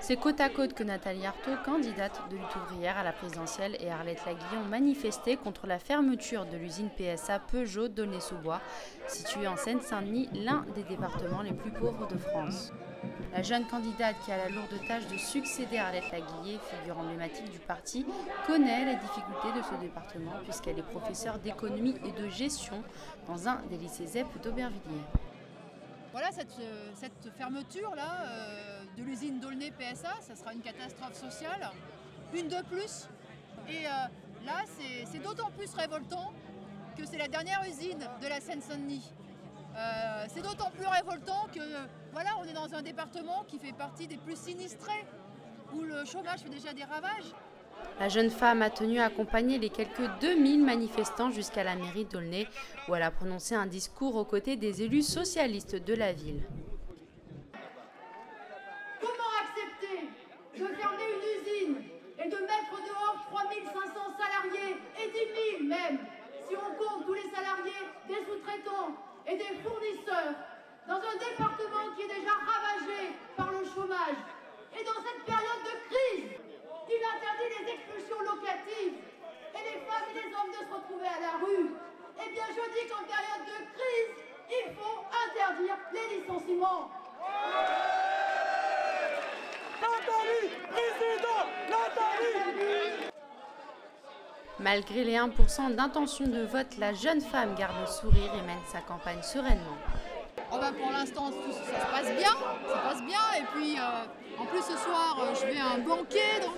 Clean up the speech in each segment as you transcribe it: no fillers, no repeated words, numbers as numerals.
C'est côte à côte que Nathalie Arthaud, candidate de lutte ouvrière à la présidentielle, et Arlette Laguiller ont manifesté contre la fermeture de l'usine PSA Peugeot d'Aulnay-sous-Bois, située en Seine-Saint-Denis, l'un des départements les plus pauvres de France. La jeune candidate qui a la lourde tâche de succéder à Arlette Laguiller, figure emblématique du parti, connaît les difficultés de ce département puisqu'elle est professeure d'économie et de gestion dans un des lycées ZEP d'Aubervilliers. Voilà, cette fermeture-là de l'usine d'Aulnay PSA, ça sera une catastrophe sociale, une de plus. Et là, c'est d'autant plus révoltant que c'est la dernière usine de la Seine-Saint-Denis. C'est d'autant plus révoltant que voilà, on est dans un département qui fait partie des plus sinistrés, où le chômage fait déjà des ravages. La jeune femme a tenu à accompagner les quelques 2000 manifestants jusqu'à la mairie d'Aulnay, où elle a prononcé un discours aux côtés des élus socialistes de la ville. Comment accepter de fermer une usine et de mettre dehors 3500 salariés et 10 000 même, si on compte tous les salariés, des sous-traitants et des fournisseurs, dans un département qui est déjà ravagé par le chômage. Et dans cette période de crise, il interdit les expulsions locatives et les femmes et les hommes de se retrouver à la rue. Eh bien, je dis qu'en période de crise, il faut interdire les licenciements. Nathalie, président, Nathalie. Malgré les 1% d'intention de vote, la jeune femme garde le sourire et mène sa campagne sereinement. Oh ben pour l'instant, ça se passe bien. Et puis, en plus, ce soir, je vais à un banquet, donc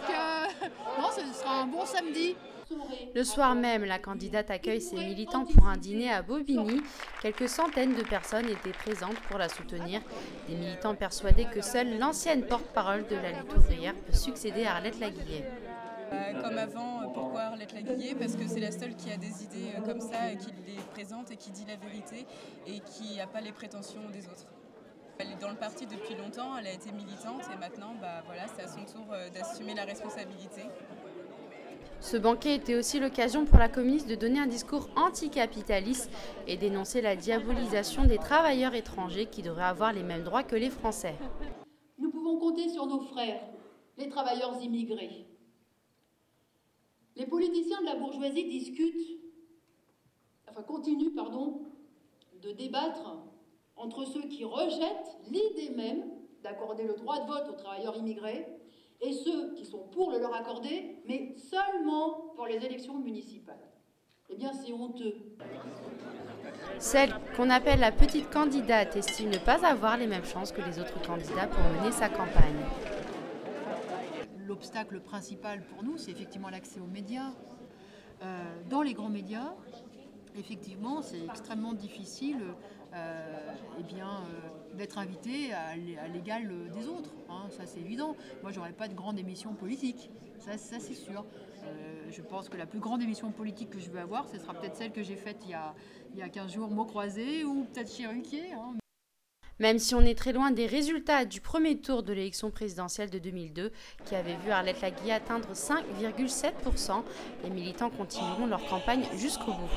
non, ce sera un bon samedi. Le soir même, la candidate accueille ses militants pour un dîner à Bobigny. Quelques centaines de personnes étaient présentes pour la soutenir. Des militants persuadés que seule l'ancienne porte-parole de la lutte ouvrière peut succéder à Arlette Laguiller. Comme avant, pourquoi Arlette Laguiller? Parce que c'est la seule qui a des idées comme ça, qui les présente et qui dit la vérité et qui n'a pas les prétentions des autres. Elle est dans le parti depuis longtemps, elle a été militante et maintenant voilà, c'est à son tour d'assumer la responsabilité. Ce banquet était aussi l'occasion pour la communiste de donner un discours anticapitaliste et dénoncer la diabolisation des travailleurs étrangers qui devraient avoir les mêmes droits que les Français. Nous pouvons compter sur nos frères, les travailleurs immigrés. Les politiciens de la bourgeoisie continuent de débattre entre ceux qui rejettent l'idée même d'accorder le droit de vote aux travailleurs immigrés et ceux qui sont pour le leur accorder, mais seulement pour les élections municipales. Eh bien, c'est honteux. Celle qu'on appelle la petite candidate estime ne pas avoir les mêmes chances que les autres candidats pour mener sa campagne. L'obstacle principal pour nous, c'est effectivement l'accès aux médias. Dans les grands médias, effectivement, c'est extrêmement difficile d'être invité à l'égal des autres. Ça, c'est évident. Moi, j'aurais pas de grande émission politique. Ça c'est sûr. Je pense que la plus grande émission politique que je veux avoir, ce sera peut-être celle que j'ai faite il y a 15 jours, mots croisés, ou peut-être chez Ruquier. Même si on est très loin des résultats du premier tour de l'élection présidentielle de 2002, qui avait vu Arlette Laguiller atteindre 5,7%, les militants continueront leur campagne jusqu'au bout.